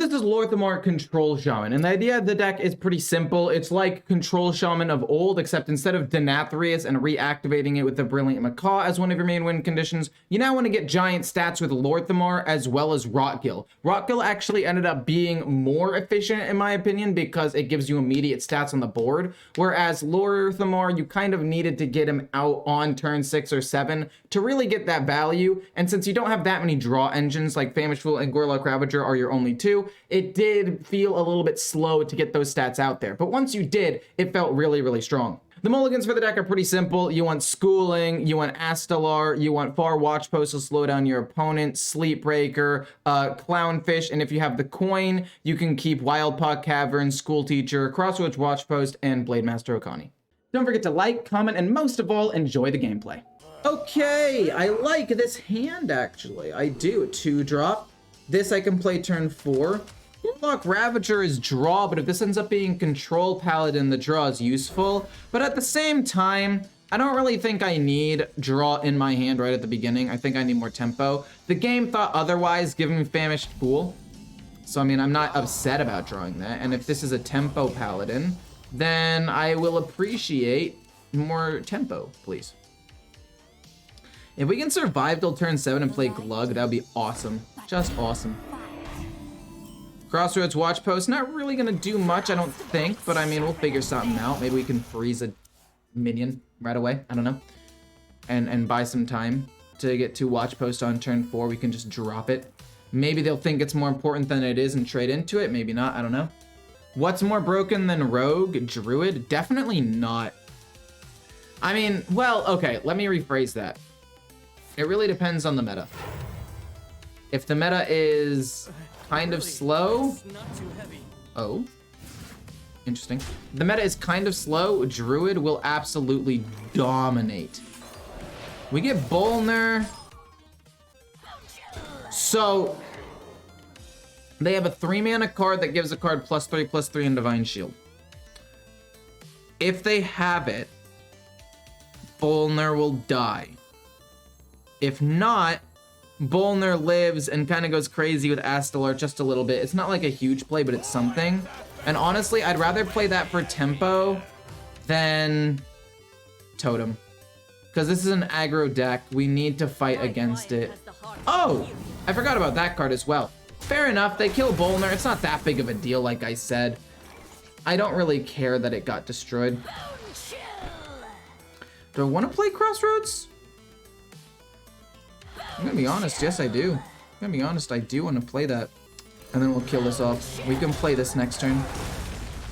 this is Lorthamar Control Shaman, and the idea of the deck is pretty simple. It's like Control Shaman of old, except instead of Denathrius and reactivating it with the Brilliant Macaw as one of your main win conditions, you now want to get giant stats with Lorthamar as well as Rotgill. Rotgill actually ended up being more efficient in my opinion because it gives you immediate stats on the board, whereas Lorthamar, you kind of needed to get him out on turn 6 or 7 to really get that value, and since you don't have that many draw engines like Famished Fool and Gorlock Ravager are your only two, it did feel a little bit slow to get those stats out there. But once you did, it felt really, really strong. The mulligans for the deck are pretty simple. You want Schooling, you want Astalar, you want Far Watchpost to slow down your opponent, Sleepbreaker, Clownfish, and if you have the coin, you can keep Wildpaw Cavern, School Teacher, Crossroads Watchpost, and Blademaster Okani. Don't forget to like, comment, and most of all, enjoy the gameplay. Okay, I like this hand actually. I do. 2-drop. This I can play turn 4. Gorlock Ravager is draw, but if this ends up being Control Paladin, the draw is useful. But at the same time, I don't really think I need draw in my hand right at the beginning. I think I need more tempo. The game thought otherwise, given me Famished Fool. So, I mean, I'm not upset about drawing that. And if this is a tempo Paladin, then I will appreciate more tempo, please. If we can survive till turn 7 and play Glug, that would be awesome. Just awesome. Crossroads Watchpost, not really gonna do much, I don't think, but I mean, we'll figure something out. Maybe we can freeze a minion right away, I don't know. And buy some time to get to Watchpost on turn 4, we can just drop it. Maybe they'll think it's more important than it is and trade into it, maybe not, I don't know. What's more broken than Rogue? Druid? Definitely not. I mean, well, okay, let me rephrase that. It really depends on the meta. If the meta is kind of slow, oh, interesting. The meta is kind of slow, Druid will absolutely dominate. We get Bolner. So, they have a 3-mana card that gives a card +3/+3 in Divine Shield. If they have it, Bolner will die. If not, Bolner lives and kind of goes crazy with Astalar just a little bit. It's not like a huge play, but it's something. And honestly, I'd rather play that for tempo than Totem. Because this is an aggro deck. We need to fight against it. Oh, I forgot about that card as well. Fair enough, they kill Bolner. It's not that big of a deal, like I said. I don't really care that it got destroyed. Do I want to play Crossroads? I'm gonna be honest, yes I do. I'm gonna be honest, I do want to play that. And then we'll kill this off. We can play this next turn.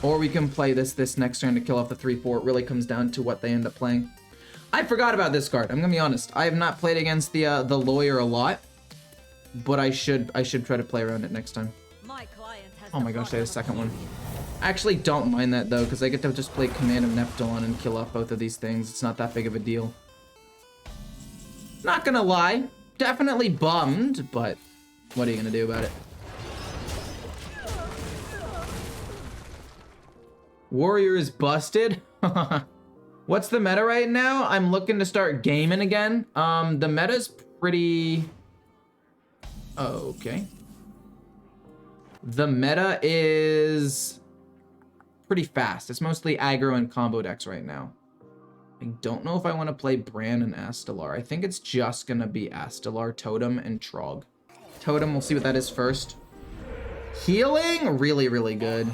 Or we can play this next turn to kill off the 3/4. It really comes down to what they end up playing. I forgot about this card, I'm gonna be honest. I have not played against the lawyer a lot. But I should try to play around it next time. Oh my gosh, they had a second one. I actually don't mind that though, because I get to just play Command of Neptune and kill off both of these things. It's not that big of a deal. Not gonna lie. Definitely bummed, but what are you gonna do about it? Warrior is busted. What's the meta right now? I'm looking to start gaming again. The meta's pretty... okay. The meta is pretty fast. It's mostly aggro and combo decks right now. I don't know if I want to play Bran and Astalar. I think it's just going to be Astalar, Totem, and Trog. Totem, we'll see what that is first. Healing? Really, really good.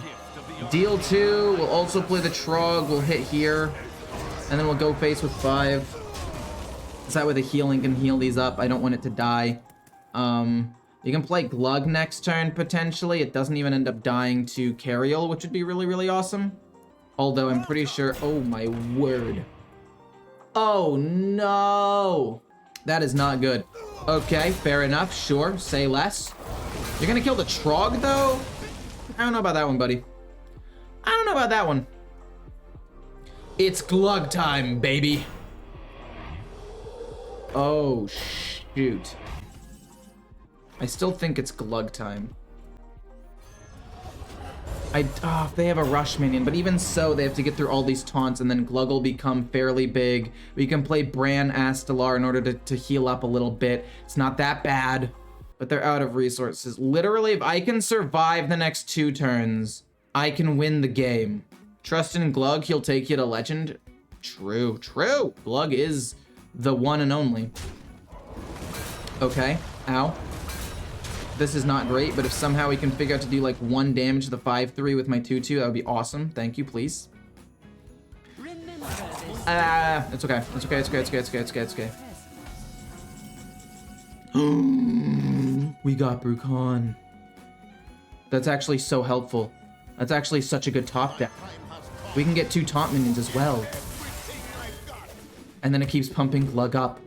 Deal 2. We'll also play the Trog. We'll hit here. And then we'll go face with 5. So that way the healing can heal these up. I don't want it to die. You can play Glug next turn, potentially. It doesn't even end up dying to Cariel, which would be really, really awesome. Although I'm pretty sure... oh my word. Oh no! That is not good. Okay, fair enough. Sure, say less. You're gonna kill the Trog, though? I don't know about that one, buddy. I don't know about that one. It's Glug time, baby. Oh, shoot. I still think it's Glug time. If they have a rush minion, but even so, they have to get through all these taunts, and then Glug will become fairly big. We can play Bran Astalar in order to heal up a little bit. It's not that bad. but they're out of resources. Literally, if I can survive the next 2 turns, I can win the game. Trust in Glug, he'll take you to legend. True, true. Glug is the one and only. Okay, ow. This is not great, but if somehow we can figure out to do like 1 damage to the 5/3 with my 2/2, that would be awesome. Thank you, please. It's okay. It's okay, it's okay, it's okay, it's okay, it's okay, it's okay. We got Brukan. That's actually so helpful. That's actually such a good top deck. We can get 2 taunt minions as well. And then it keeps pumping Glug up.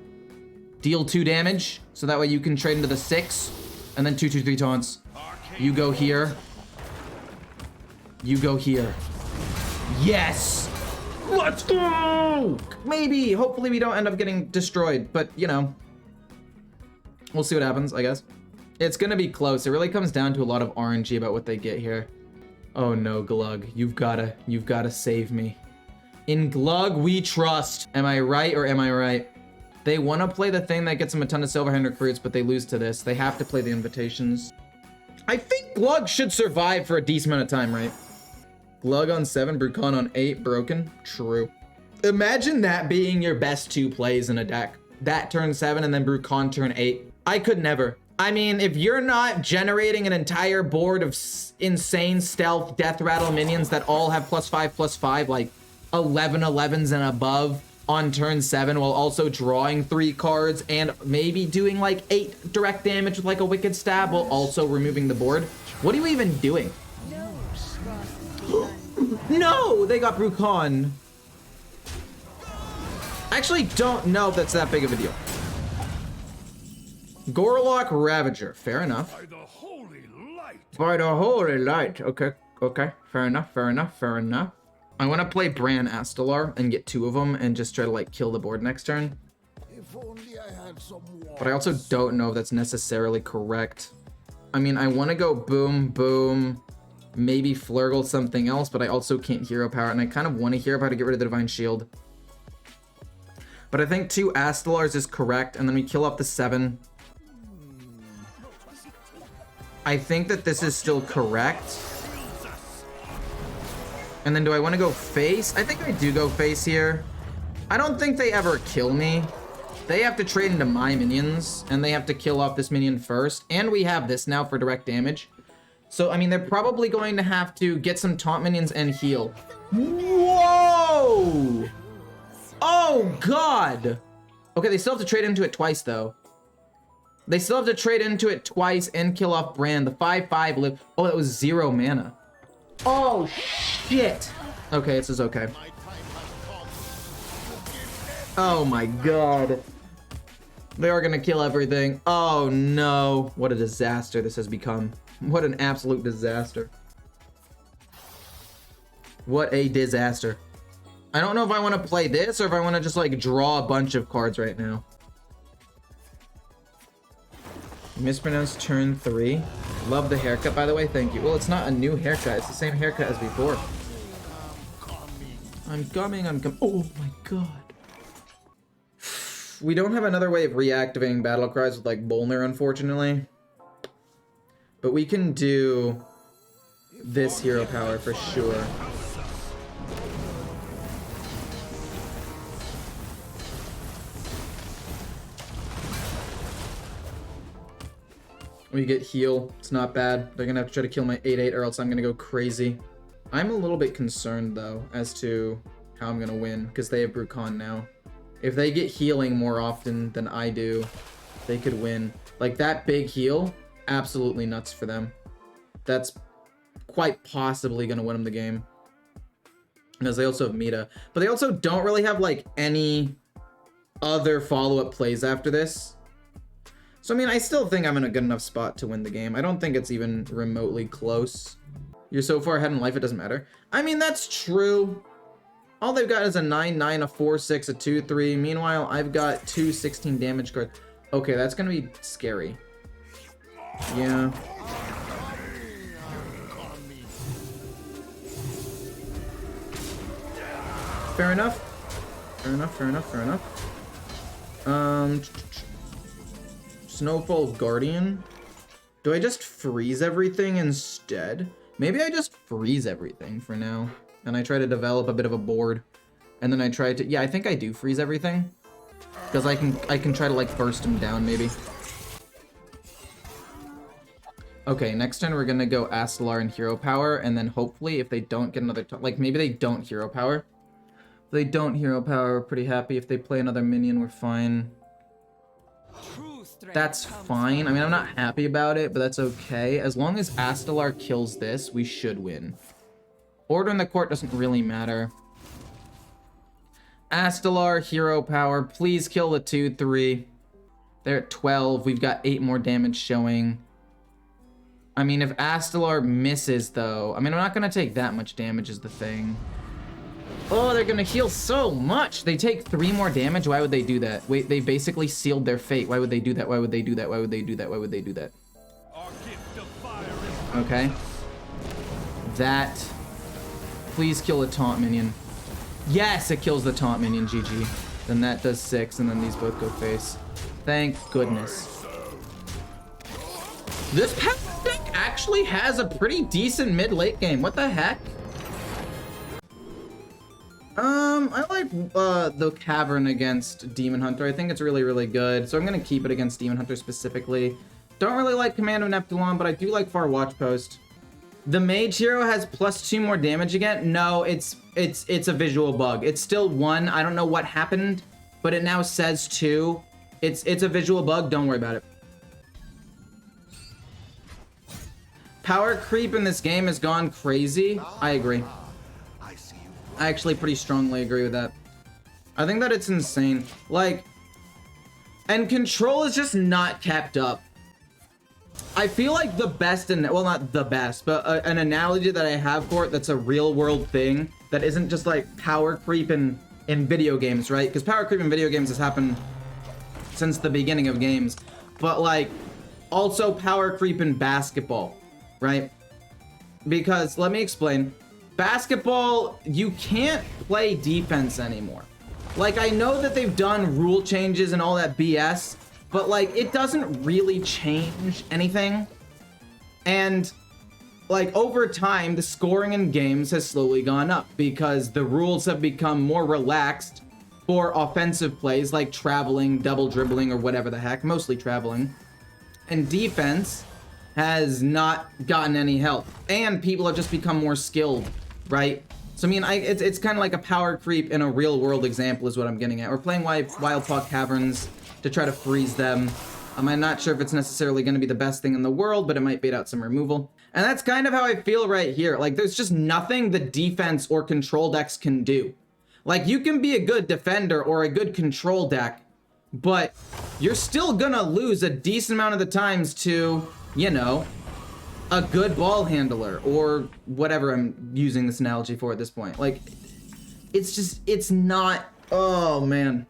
Deal 2 damage, so that way you can trade into the 6. And then 2, 2, 3 taunts. You go here. You go here. Yes! Let's go! Maybe. Hopefully we don't end up getting destroyed. But, you know. We'll see what happens, I guess. It's gonna be close. It really comes down to a lot of RNG about what they get here. Oh no, Glug. You've gotta save me. In Glug, we trust. Am I right or am I right? They want to play the thing that gets them a ton of Silverhand recruits, but they lose to this. They have to play the invitations. I think Glug should survive for a decent amount of time, right? Glug on 7, Brukan on 8, broken. True. Imagine that being your best 2 plays in a deck. That turn 7 and then Brukan turn 8. I could never. I mean, if you're not generating an entire board of insane stealth death rattle minions that all have +5/+5, like 11 11s and above on turn 7, while also drawing 3 cards and maybe doing like 8 direct damage with like a Wicked Stab while also removing the board, what are you even doing? No, they got Brukan. I actually don't know if that's that big of a deal. Gorlock Ravager, fair enough. By the holy light. By the holy light. Okay, okay, fair enough, fair enough, fair enough. I want to play Bran Astalar and get 2 of them and just try to like kill the board next turn. If only I had some water. But I also don't know if that's necessarily correct. I mean, I want to go boom, boom, maybe Flurgle something else, but I also can't hero power, and I kind of want to hero power to get rid of the Divine Shield. But I think 2 Astalars is correct, and then we kill up the 7. I think that this is still correct. And then do I want to go face? I think I do go face here. I don't think they ever kill me. They have to trade into my minions, and they have to kill off this minion first. And we have this now for direct damage. So, I mean, they're probably going to have to get some taunt minions and heal. Whoa! Oh, God! Okay, they still have to trade into it twice, though. They still have to trade into it twice and kill off Bran. The 5/5 live. Oh, that was 0 mana. Oh, shit. Okay, this is okay. Oh, my God. They are going to kill everything. Oh, no. What a disaster this has become. What an absolute disaster. What a disaster. I don't know if I want to play this or if I want to just, like, draw a bunch of cards right now. Mispronounced turn 3. Love the haircut, by the way. Thank you. Well, it's not a new haircut. It's the same haircut as before. I'm coming. Oh my God. We don't have another way of reactivating battle cries with like Bolner, unfortunately. But we can do this hero power for sure. We get heal. It's not bad. They're gonna have to try to kill my 8/8 or else I'm gonna go crazy. I'm a little bit concerned though as to how I'm gonna win because they have Brukan now. If they get healing more often than I do, they could win. Like that big heal, absolutely nuts for them. That's quite possibly gonna win them the game. Because they also have Meta. But they also don't really have like any other follow-up plays after this. So, I mean, I still think I'm in a good enough spot to win the game. I don't think it's even remotely close. You're so far ahead in life, it doesn't matter. I mean, that's true. All they've got is a 9/9, a 4/6, a 2/3. Meanwhile, I've got 2 16 damage cards. Okay, that's gonna be scary. Yeah. Fair enough. Fair enough, fair enough, fair enough. Snowfall Guardian. Do I just freeze everything instead? Maybe I just freeze everything for now. And I try to develop a bit of a board. And then I try to, yeah, I think I do freeze everything. Because I can try to like burst him down maybe. Okay, next turn we're gonna go Astalar and Hero Power, and then hopefully if they don't get another, like maybe they don't Hero Power. If they don't Hero Power, we're pretty happy. If they play another minion, we're fine. That's fine. I mean, I'm not happy about it, but that's okay. As long as Astalar kills this, we should win. Order in the court doesn't really matter. Astalar, Hero Power, please kill the 2/3. They're at 12. We've got 8 more damage showing. I mean, if Astalar misses, though, I mean, I'm not going to take that much damage is the thing. Oh, they're going to heal so much. They take 3 more damage. Why would they do that? Wait, they basically sealed their fate. Why would they do that? Why would they do that? Why would they do that? Why would they do that? Okay. That. Please kill a taunt minion. Yes, it kills the taunt minion. GG. Then that does 6, and then these both go face. Thank goodness. This deck actually has a pretty decent mid-late game. What the heck? I like the Cavern against Demon Hunter. I think it's really, really good. So I'm going to keep it against Demon Hunter specifically. Don't really like Command of Neptulon, but I do like Far Watch Post. The Mage Hero has +2 more damage again. No, it's a visual bug. It's still 1. I don't know what happened, but it now says 2. It's a visual bug. Don't worry about it. Power creep in this game has gone crazy. I agree. I actually pretty strongly agree with that. I think that it's insane. Like, and control is just not kept up. I feel like the best, well, not the best, but an analogy that I have for it that's a real world thing that isn't just like power creep in video games, right? Because power creep in video games has happened since the beginning of games. But like, also power creep in basketball, right? Because, let me explain. Basketball, you can't play defense anymore. Like, I know that they've done rule changes and all that BS, but like, it doesn't really change anything. And like, over time, the scoring in games has slowly gone up because the rules have become more relaxed for offensive plays like traveling, double dribbling, or whatever the heck, mostly traveling. And defense has not gotten any help. And people have just become more skilled, right? So I mean, it's kind of like a power creep in a real world example is what I'm getting at. We're playing Wild Paw Caverns to try to freeze them. I'm not sure if it's necessarily going to be the best thing in the world, but it might bait out some removal. And that's kind of how I feel right here. Like, there's just nothing the defense or control decks can do. Like, you can be a good defender or a good control deck, but you're still gonna lose a decent amount of the times to, you know, a good ball handler or whatever I'm using this analogy for at this point. Like, it's just, it's not, oh man.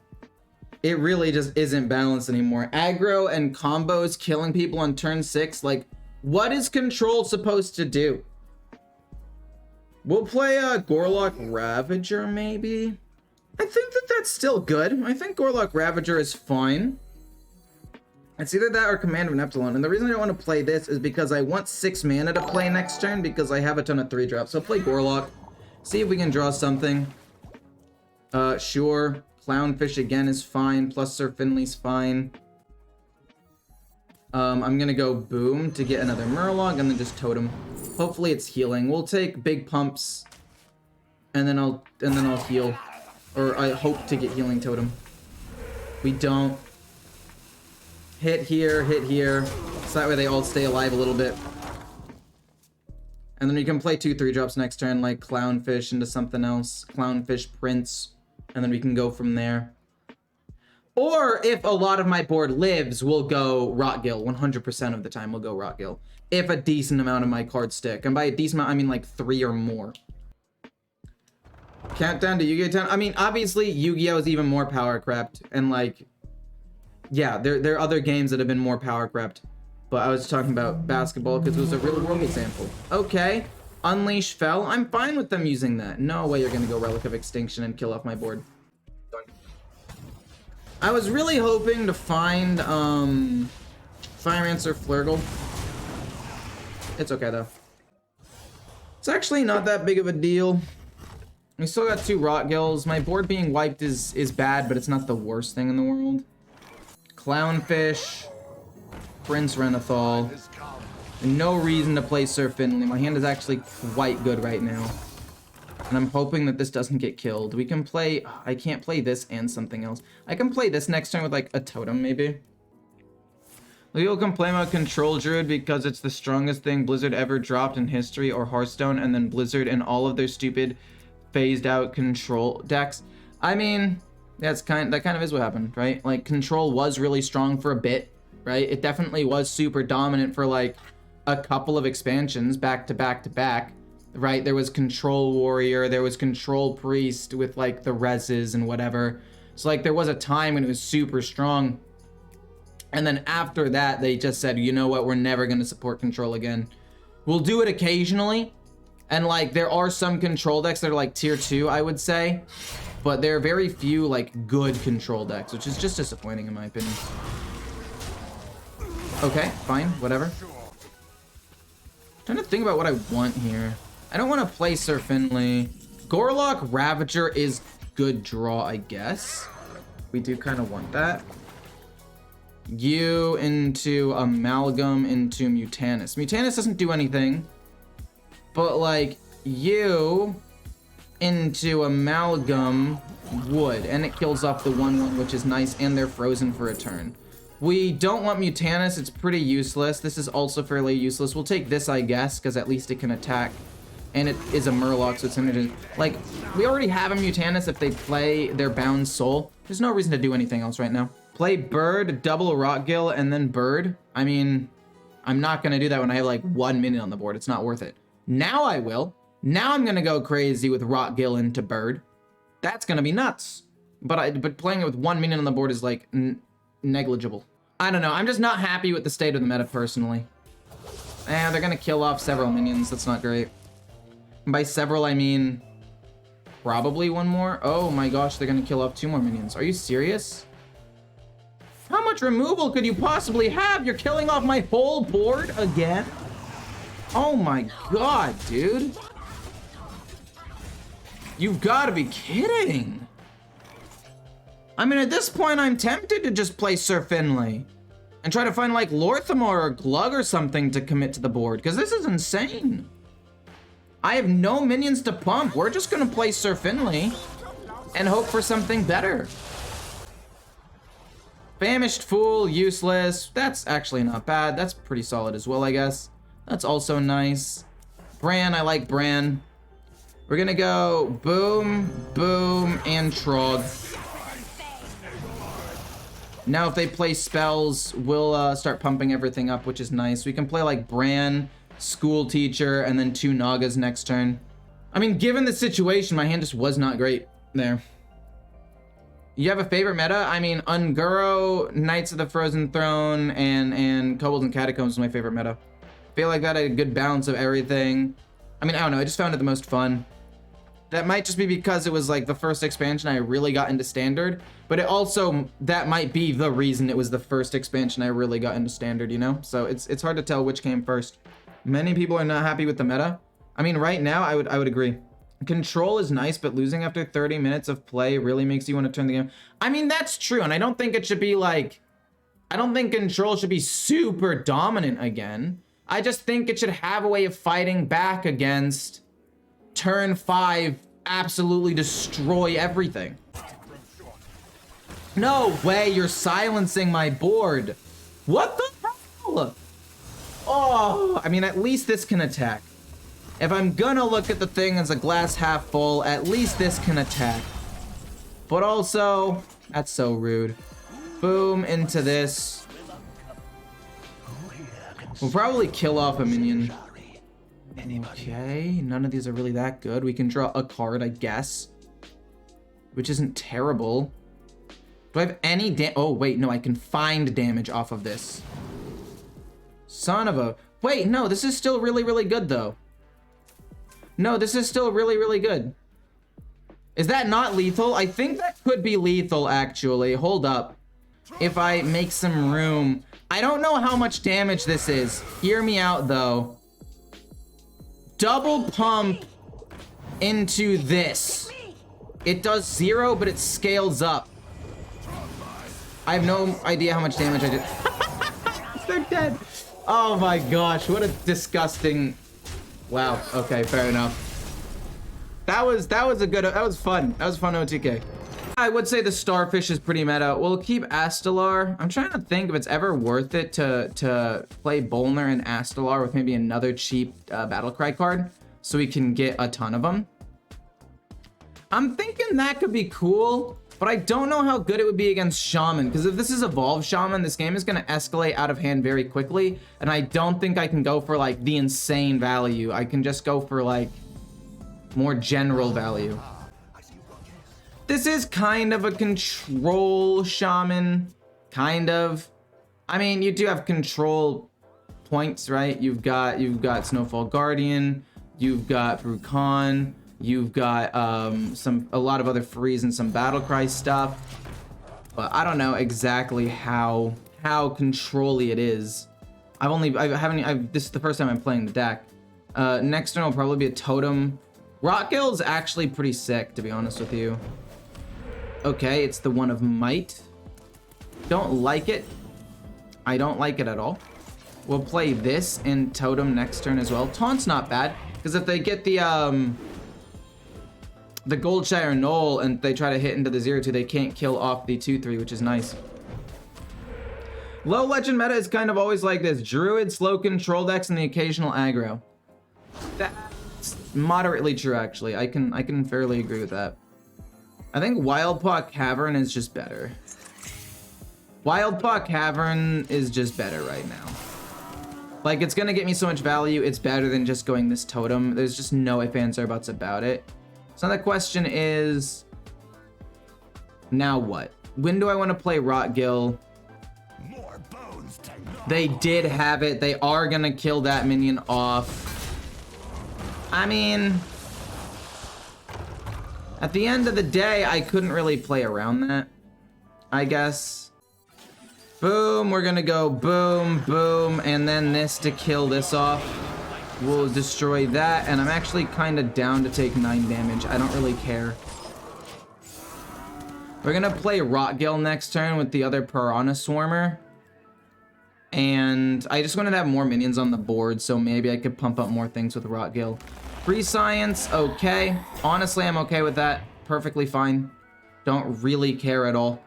It really just isn't balanced anymore. Aggro and combos killing people on turn 6, like, what is control supposed to do? We'll play a Gorlock Ravager, maybe? I think that that's still good. I think Gorlock Ravager is fine. It's either that or Command of Neptulon. And the reason I don't want to play this is because I want 6 mana to play next turn because I have a ton of 3-drops. So I'll play Gorlock. See if we can draw something. Sure. Clownfish again is fine. Plus Sir Finley's fine. I'm gonna go Boom to get another Murloc and then just Totem. Hopefully it's healing. We'll take Big Pumps and then I'll heal. Or I hope to get Healing Totem. We don't. Hit here, so that way they all stay alive a little bit. And then we can play 2 3-drops next turn, like Clownfish into something else. Clownfish Prince. And then we can go from there. Or if a lot of my board lives, we'll go Rotgill. 100% of the time we'll go Rotgill. If a decent amount of my cards stick. And by a decent amount, I mean like 3 or more. Countdown to Yu-Gi-Oh! 10. I mean, obviously, Yu-Gi-Oh! Is even more power crept. And like, yeah, there are other games that have been more power crept. But I was talking about basketball because it was a real world example. Okay. Unleash Fell. I'm fine with them using that. No way you're gonna go Relic of Extinction and kill off my board. I was really hoping to find Firemancer Flurgle. It's okay though. It's actually not that big of a deal. We still got 2 rot gills. My board being wiped is bad, but it's not the worst thing in the world. Clownfish, Prince Renethal. No reason to play Sir Finley. My hand is actually quite good right now. And I'm hoping that this doesn't get killed. We can play... I can't play this and something else. I can play this next turn with like a totem maybe. People complain about Control Druid because it's the strongest thing Blizzard ever dropped in history or Hearthstone, and then Blizzard and all of their stupid phased out control decks. I mean, that kind of is what happened, right? Like, control was really strong for a bit, right? It definitely was super dominant for like a couple of expansions back to back to back, right? There was Control Warrior, there was Control Priest with like the reses and whatever. So like there was a time when it was super strong. And then after that, they just said, you know what, we're never going to support control again. We'll do it occasionally. And like, there are some control decks that are like tier 2, I would say. But there are very few like good control decks, which is just disappointing in my opinion. Okay, fine, whatever. Trying to think about what I want here. I don't want to play Sir Finley. Gorlock Ravager is good draw, I guess. We do kind of want that. You into Amalgam into Mutanus. Mutanus doesn't do anything. But like, you into Amalgam would. And it kills off the 1/1, which is nice. And they're frozen for a turn. We don't want Mutanus. It's pretty useless. This is also fairly useless. We'll take this, I guess, because at least it can attack. And it is a Murloc, so it's synergy. Like, we already have a Mutanus if they play their Bound Soul. There's no reason to do anything else right now. Play Bird, double Rotgill, and then Bird. I mean, I'm not going to do that when I have like 1 minute on the board. It's not worth it. Now I will. Now I'm going to go crazy with Rotgill into Bird. That's going to be nuts. But playing it with 1 minute on the board is like negligible. I don't know. I'm just not happy with the state of the meta personally. And they're going to kill off several minions. That's not great. And by several, I mean probably 1 more. Oh my gosh, they're going to kill off 2 more minions. Are you serious? How much removal could you possibly have? You're killing off my whole board again? Oh my god, dude. You've got to be kidding. I mean, at this point, I'm tempted to just play Sir Finley and try to find like Lorthamar or Glug or something to commit to the board, because this is insane. I have no minions to pump. We're just going to play Sir Finley and hope for something better. Famished Fool, useless. That's actually not bad. That's pretty solid as well, I guess. That's also nice. Bran, I like Bran. We're gonna go Boom, Boom, and Trog. Now if they play spells, we'll start pumping everything up, which is nice. We can play like Bran, School Teacher, and then 2 Nagas next turn. I mean, given the situation, my hand just was not great there. You have a favorite meta? I mean, Unguro, Knights of the Frozen Throne, and Kobolds and Catacombs is my favorite meta. Feel like that had a good balance of everything. I mean, I don't know, I just found it the most fun. That might just be because it was like the first expansion I really got into Standard, but it also, that might be the reason it was the first expansion I really got into Standard, you know? So it's hard to tell which came first. Many people are not happy with the meta. I mean, right now, I would agree. Control is nice, but losing after 30 minutes of play really makes you want to turn the game. I mean, that's true, and I don't think it should be like... I don't think Control should be super dominant again. I just think it should have a way of fighting back against turn 5, absolutely destroy everything. No way, you're silencing my board. What the hell? Oh, I mean, at least this can attack. If I'm gonna look at the thing as a glass half full, at least this can attack. But also, that's so rude. Boom, into this. We'll probably kill off a minion. Okay, none of these are really that good. We can draw a card, I guess. Which isn't terrible. Do I have any oh, wait, no, I can find damage off of this. Son of a... Wait, no, this is still really, really good, though. No, this is still really, really good. Is that not lethal? I think that could be lethal, actually. Hold up. If I make some room. I don't know how much damage this is. Hear me out, though. double pump into this. It does 0, but it scales up. I have no idea how much damage I did. They're dead. Oh my gosh, what a disgusting. Wow, okay, fair enough. That was fun. That was fun OTK. I would say the Starfish is pretty meta. We'll keep Astalar. I'm trying to think if it's ever worth it to play Bolner and Astalar with maybe another cheap Battlecry card so we can get a ton of them. I'm thinking that could be cool, but I don't know how good it would be against Shaman, because if this is Evolved Shaman, this game is going to escalate out of hand very quickly, and I don't think I can go for like the insane value. I can just go for like more general value. This is kind of a control Shaman, kind of. I mean, you do have control points, right? You've got Snowfall Guardian, you've got Brukan, you've got a lot of other frees and some Battlecry stuff, but I don't know exactly how control-y it is. This is the first time I'm playing the deck. Next turn will probably be a Totem. Rockgill is actually pretty sick, to be honest with you. Okay, it's the One of Might. Don't like it. I don't like it at all. We'll play this and Totem next turn as well. Taunt's not bad, because if they get the Goldshire Knoll and they try to hit into the 0-2, they can't kill off the 2-3, which is nice. Low legend meta is kind of always like this. Druid, slow control decks, and the occasional aggro. That's moderately true, actually. I can fairly agree with that. I think Wildpaw Cavern is just better. Wildpaw Cavern is just better right now. Like, it's gonna get me so much value, it's better than just going this Totem. There's just no ifs, ands, or buts about it. So the question is, now what? When do I want to play Rockgill? They did have it. They are gonna kill that minion off. I mean, at the end of the day, I couldn't really play around that, I guess. Boom, we're gonna go boom, boom, and then this to kill this off. We'll destroy that, and I'm actually kind of down to take 9 damage. I don't really care. We're gonna play Rockgill next turn with the other Piranha Swarmer. And I just wanted to have more minions on the board, so maybe I could pump up more things with Rockgill. Free Science, okay. Honestly, I'm okay with that. Perfectly fine. Don't really care at all.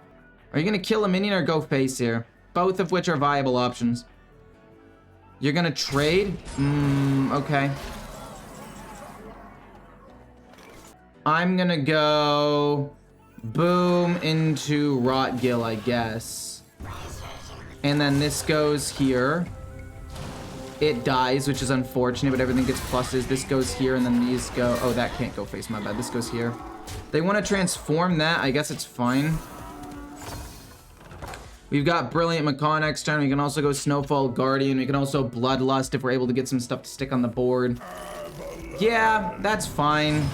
Are you gonna kill a minion or go face here? Both of which are viable options. You're gonna trade? Okay. I'm gonna go boom into Rockgill, I guess. And then this goes here. It dies, which is unfortunate, but everything gets pluses. This goes here, and then these go... Oh, that can't go face, my bad. This goes here. They want to transform that. I guess it's fine. We've got Brilliant Macaw next turn. We can also go Snowfall Guardian. We can also Bloodlust if we're able to get some stuff to stick on the board. Yeah, that's fine.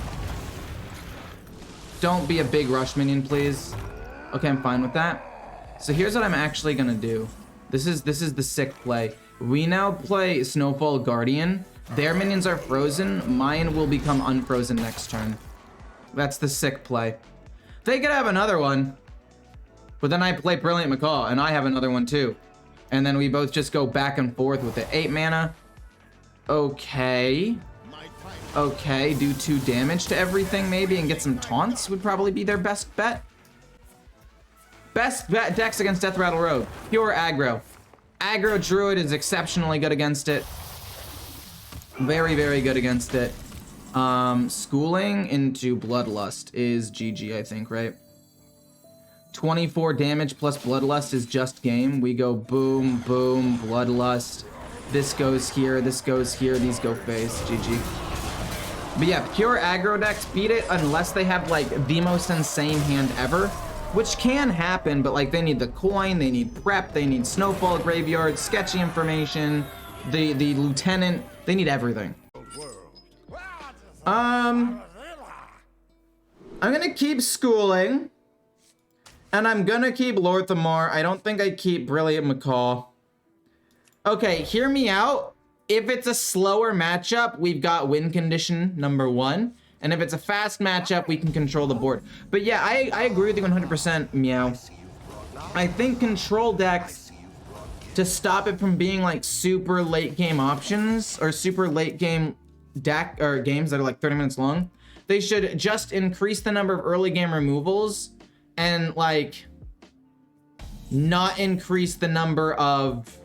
Don't be a big rush minion, please. Okay, I'm fine with that. So here's what I'm actually gonna do. This is the sick play. We now play Snowfall Guardian. Their minions are frozen. Mine will become unfrozen next turn. That's the sick play. They could have another one. But then I play Brilliant Macaw, and I have another one too. And then we both just go back and forth with it. 8 mana. Okay. Okay, do 2 damage to everything maybe, and get some taunts would probably be their best bet. Best bet decks against Death Rattle Road. Pure aggro. Aggro Druid is exceptionally good against it. Very, very good against it. Schooling into Bloodlust is GG, I think, right? 24 damage plus Bloodlust is just game. We go boom, boom, Bloodlust. This goes here, these go face, GG. But yeah, pure aggro decks beat it unless they have like the most insane hand ever, which can happen, but like they need the coin, they need prep, they need Snowfall Graveyard, sketchy information, the lieutenant, they need everything. I'm gonna keep schooling. And I'm gonna keep Lorthamar. I don't think I keep Brilliant Macaw. Okay, hear me out. If it's a slower matchup, we've got win condition number 1. And if it's a fast matchup, we can control the board. But yeah, I agree with you 100%, Meow. I think control decks, to stop it from being like super late game options or super late game deck or games that are like 30 minutes long, they should just increase the number of early game removals and like not increase the number of,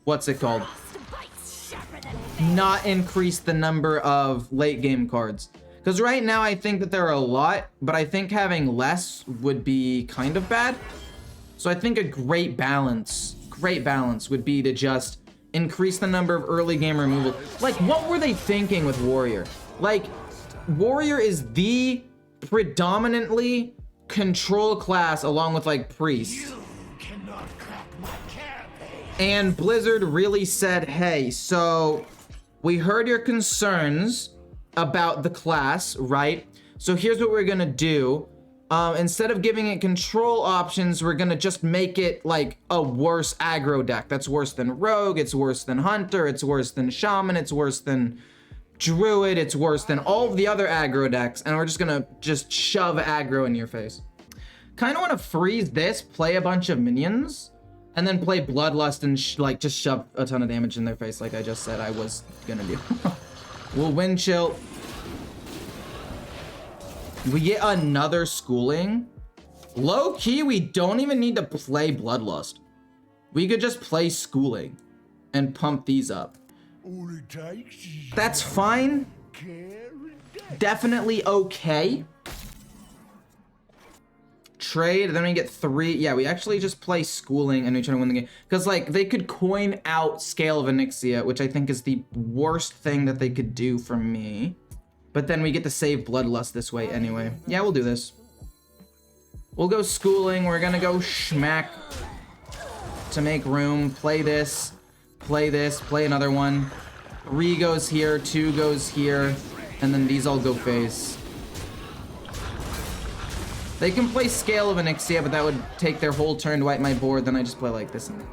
what's it called? Not increase the number of late game cards. Because right now I think that there are a lot, but I think having less would be kind of bad. So I think a great balance would be to just increase the number of early game removal. Like, what were they thinking with Warrior? Like, Warrior is the predominantly control class along with like Priest. And Blizzard really said, hey, so we heard your concerns about the class, right? So here's what we're gonna do. Instead of giving it control options, we're gonna just make it like a worse aggro deck. That's worse than Rogue, it's worse than Hunter, it's worse than Shaman, it's worse than Druid, it's worse than all of the other aggro decks, and we're just gonna shove aggro in your face. Kinda wanna freeze this, play a bunch of minions, and then play Bloodlust and like just shove a ton of damage in their face like I just said I was gonna do. We'll Wind Chill. We get another Schooling. Low key, we don't even need to play Bloodlust. We could just play Schooling and pump these up. That's fine. Definitely okay. Trade, then we get 3. Yeah, we actually just play Schooling and we try to win the game. Because, like, they could coin out Scale of Onyxia, which I think is the worst thing that they could do for me. But then we get to save Bloodlust this way anyway. Yeah, we'll do this. We'll go Schooling. We're gonna go Schmack to make room. Play this. Play this. Play another one. 3 goes here. 2 goes here. And then these all go face. They can play Scale of Onyxia, but that would take their whole turn to wipe my board. Then I just play like this, and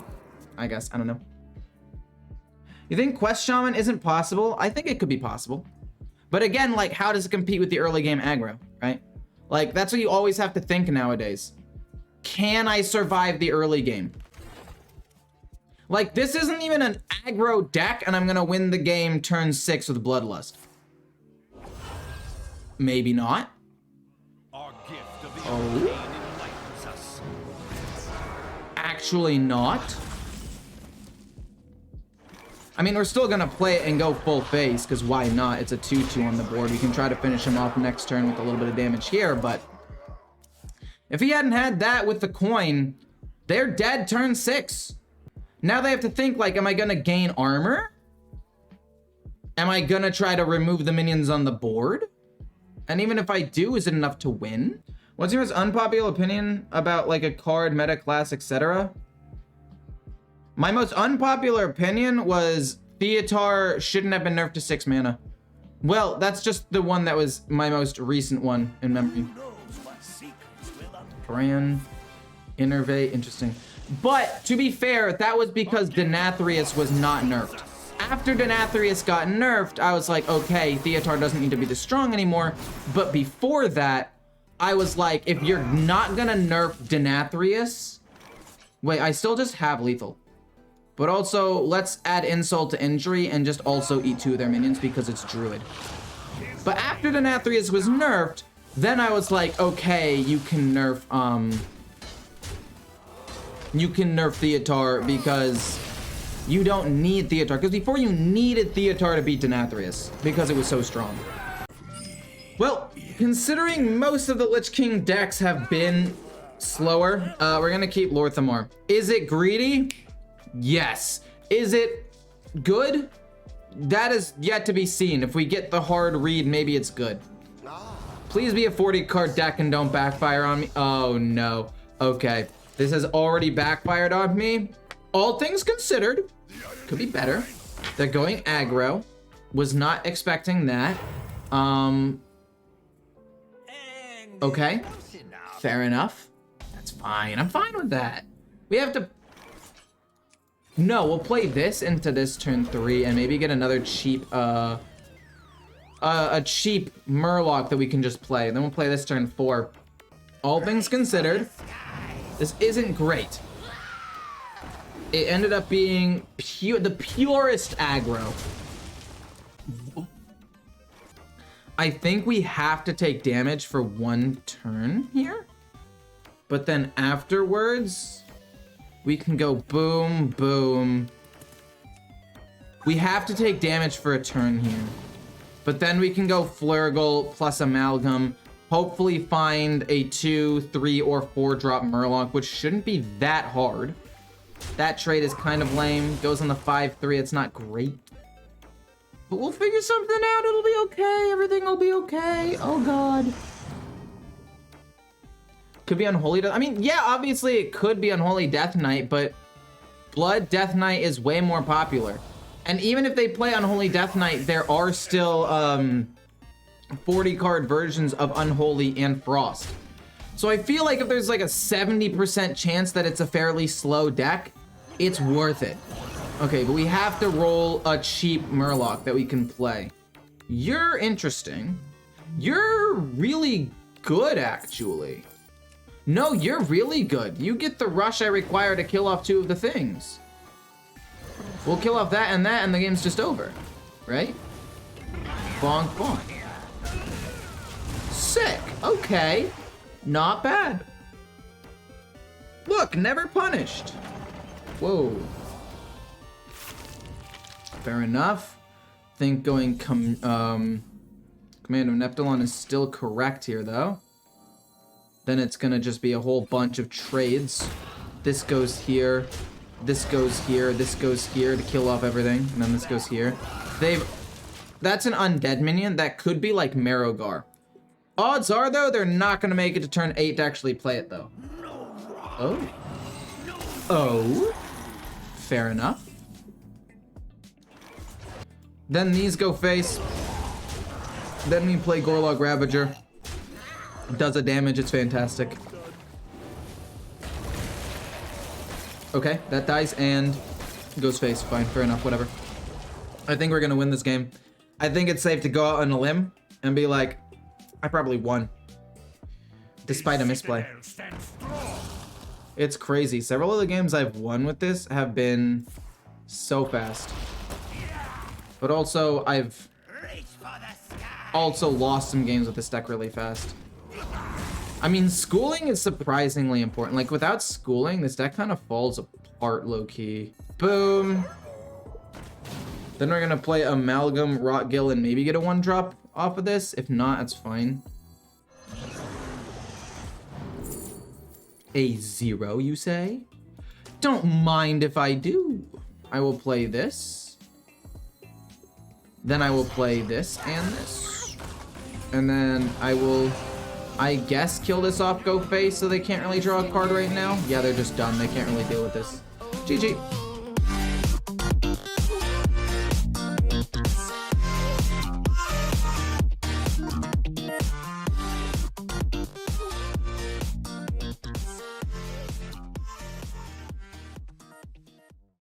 I guess. I don't know. You think Quest Shaman isn't possible? I think it could be possible. But again, like, how does it compete with the early game aggro, right? Like, that's what you always have to think nowadays. Can I survive the early game? Like, this isn't even an aggro deck, and I'm gonna win the game turn 6 with Bloodlust. Maybe not. Oh. Actually not. I mean, we're still gonna play it and go full face, because why not? It's a 2-2 on the board. We can try to finish him off next turn with a little bit of damage here, but if he hadn't had that with the coin, they're dead turn 6. Now they have to think, like, am I gonna gain armor? Am I gonna try to remove the minions on the board? And even if I do, is it enough to win? What's your most unpopular opinion about, like, a card, meta, class, etc.? My most unpopular opinion was Theatar shouldn't have been nerfed to 6 mana. Well, that's just the one that was my most recent one in memory. Brand, Innervate, interesting. But, to be fair, that was because Denathrius was not nerfed. After Denathrius got nerfed, I was like, okay, Theatar doesn't need to be this strong anymore. But before that, I was like, if you're not gonna nerf Denathrius... Wait, I still just have lethal. But also, let's add insult to injury and just also eat 2 of their minions because it's Druid. But after Denathrius was nerfed, then I was like, okay, you can nerf Theatar because you don't need Theatar. Because before you needed Theatar to beat Denathrius because it was so strong. Well, considering most of the Lich King decks have been slower, we're gonna keep Lorthamar. Is it greedy? Yes. Is it good? That is yet to be seen. If we get the hard read, maybe it's good. Please be a 40 card deck and don't backfire on me. Oh no. Okay. This has already backfired on me. All things considered, could be better. They're going aggro. Was not expecting that. Okay. Fair enough. That's fine. I'm fine with that. We have to... No, we'll play this into this turn 3 and maybe get another cheap, a cheap Murloc that we can just play. Then we'll play this turn 4. All things considered, this isn't great. It ended up being the purest aggro. I think we have to take damage for 1 turn here. But then afterwards, we can go boom, boom. We have to take damage for a turn here. But then we can go Flurgle plus Amalgam. Hopefully find a 2, 3, or 4 drop Murloc, which shouldn't be that hard. That trade is kind of lame. Goes on the 5-3. It's not great. But we'll figure something out. It'll be okay. Everything will be okay. Oh, God. Could be Unholy Death. I mean, yeah, obviously it could be Unholy Death Knight, but Blood Death Knight is way more popular. And even if they play Unholy Death Knight, there are still 40-card versions of Unholy and Frost. So I feel like if there's like a 70% chance that it's a fairly slow deck, it's worth it. Okay, but we have to roll a cheap Murloc that we can play. You're interesting. You're really good, actually. No, you're really good. You get the rush I require to kill off 2 of the things. We'll kill off that, and the game's just over. Right? Bonk, bonk. Sick. Okay. Not bad. Look, never punished. Whoa. Fair enough. Think going Command of Neptulon is still correct here, though. Then it's gonna just be a whole bunch of trades. This goes here. This goes here. This goes here to kill off everything. And then this goes here. That's an undead minion. That could be like Marrowgar. Odds are, though, they're not gonna make it to turn 8 to actually play it, though. Oh. Oh. Fair enough. Then these go face. Then we play Gorlog Ravager. Does a damage, it's fantastic. Okay, that dies and goes face. Fine, fair enough, whatever. I think we're gonna win this game. I think it's safe to go out on a limb and be like, I probably won. Despite a misplay. It's crazy. Several of the games I've won with this have been so fast. But also, I've also lost some games with this deck really fast. I mean, schooling is surprisingly important. Like, without schooling, this deck kind of falls apart low-key. Boom. Then we're gonna play Amalgam, Rotgill, and maybe get a 1-drop off of this. If not, that's fine. A 0, you say? Don't mind if I do. I will play this. Then I will play this and this. And then I will, I guess, kill this off, go face, so they can't really draw a card right now. Yeah, they're just done. They can't really deal with this. GG.